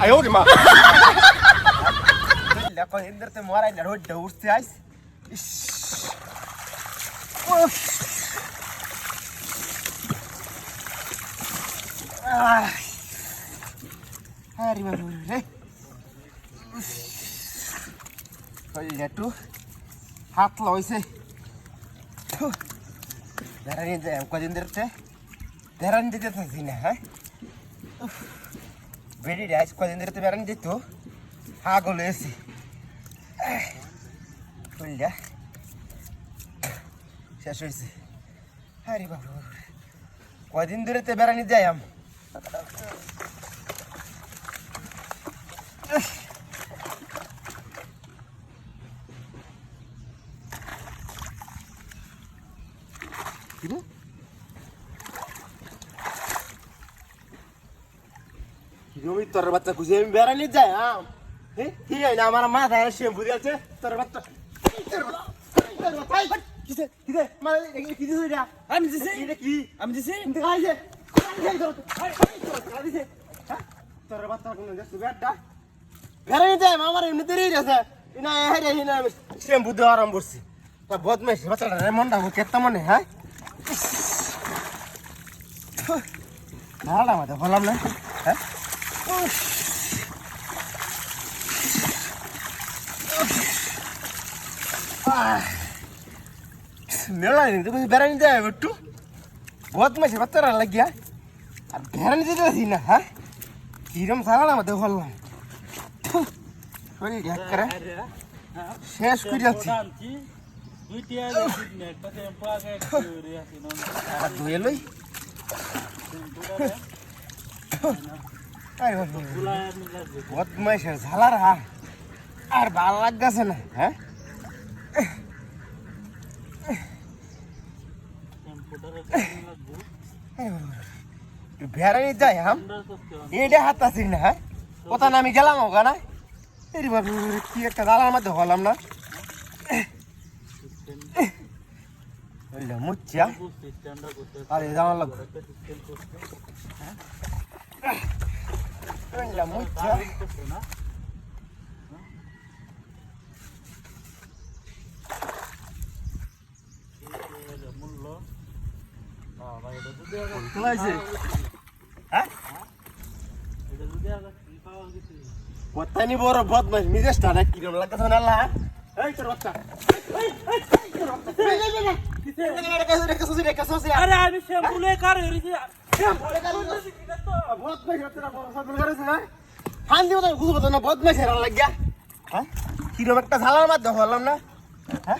আয় ওরে মা দেখো ইন্দরতে মরাই না রোড উঠতে আইস ইস আরে বাবা রে একটু হাত লইছে বেড়ানি যায় কদিন ধরতে বেড়ানি দিতে থাকছি না হ্যাঁ বেড়ি রাইস কদিন ধরতে বেড়ানি দিত হাগল এসি বুঝলা শেষ হয়েছে আরে বাবা কদিন ধরে তো বেড়ানি যাই আম তোর বাচ্চা খুঁজে আমি বেড়ানি যাই আম ঠিক আছে আমার মাথায় শ্যাম্পু দিয়েছে তোর বাচ্চা শ্যাম্পু দেওয়া আরাম করছি বদমাইশ বাচ্চাটা মনটা কেতা মনে হ্যাঁ ভাড়া মাথা বললাম না হ্যাঁ মেলা বেড়ানি দেয় একটু বদমাইশ বাচ্চারা লাগিয়া আর বেড়ানি দিতে আসি না হ্যাঁ কিরম সারা আমাদের বললাম শেষ করে যাচ্ছি ধুয়ে লই বদমাইশের ঝালার আর ভাল লাগতেছে না হ্যাঁ বেড়ানি যাই হাম এটা হাত আসি না হ্যাঁ কোথা আমি গেলাম ওখানে কি একটা জ্বালার মধ্যে হলাম না মুচ্ছা আরে জানা লাগবে মুচ্ছা কোথায় নি বড় বদমাইশ মিজাজটা না কিরম লাগতেছে না আল্লাহ এই তোর বাচ্চা আরে আমি শ্যাম্পুলে কার হইছি বদমাইশ বাচ্চাটা বড় সব করেছে না ফান দিব তো বুঝবো না বদমাইশ হেরা লাগিয়া হ্যাঁ কিরম একটা ঝালার মধ্যে হলাম না হ্যাঁ